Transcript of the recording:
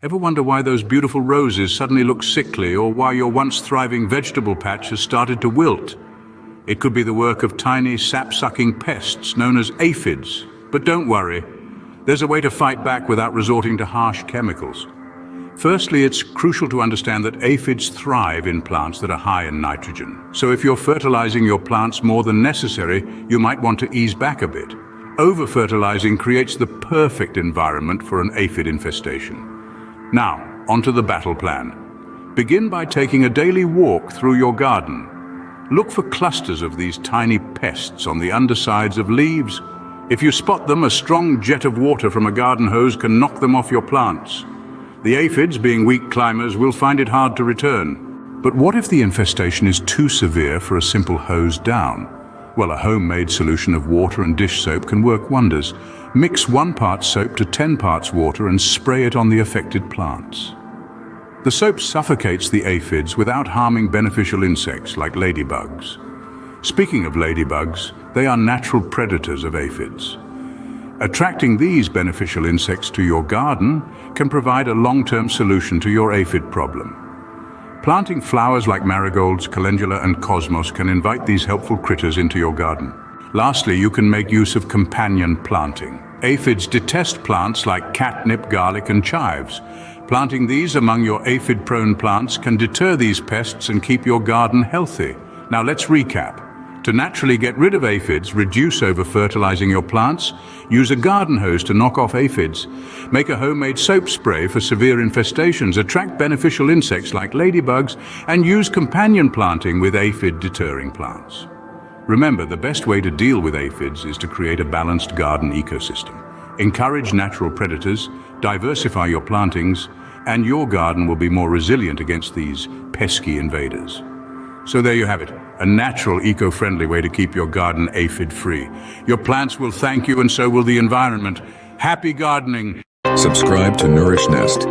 Ever wonder why those beautiful roses suddenly look sickly, or why your once thriving vegetable patch has started to wilt? It could be the work of tiny sap-sucking pests known as aphids. But don't worry, there's a way to fight back without resorting to harsh chemicals. Firstly, it's crucial to understand that aphids thrive in plants that are high in nitrogen. So if you're fertilizing your plants more than necessary, you might want to ease back a bit. Over-fertilizing creates the perfect environment for an aphid infestation. Now, onto the battle plan. Begin by taking a daily walk through your garden. Look for clusters of these tiny pests on the undersides of leaves. If you spot them, a strong jet of water from a garden hose can knock them off your plants. The aphids, being weak climbers, will find it hard to return. But what if the infestation is too severe for a simple hose down? Well, a homemade solution of water and dish soap can work wonders. Mix 1 part soap to 10 parts water and spray it on the affected plants. The soap suffocates the aphids without harming beneficial insects like ladybugs. Speaking of ladybugs, they are natural predators of aphids. Attracting these beneficial insects to your garden can provide a long-term solution to your aphid problem. Planting flowers like marigolds, calendula and cosmos can invite these helpful critters into your garden. Lastly, you can make use of companion planting. Aphids detest plants like catnip, garlic and chives. Planting these among your aphid-prone plants can deter these pests and keep your garden healthy. Now let's recap. To naturally get rid of aphids, reduce over-fertilizing your plants, use a garden hose to knock off aphids, make a homemade soap spray for severe infestations, attract beneficial insects like ladybugs, and use companion planting with aphid-deterring plants. Remember, the best way to deal with aphids is to create a balanced garden ecosystem. Encourage natural predators, diversify your plantings, and your garden will be more resilient against these pesky invaders. So there you have it, a natural, eco-friendly way to keep your garden aphid-free. Your plants will thank you and so will the environment. Happy gardening! Subscribe to Nourish Nest.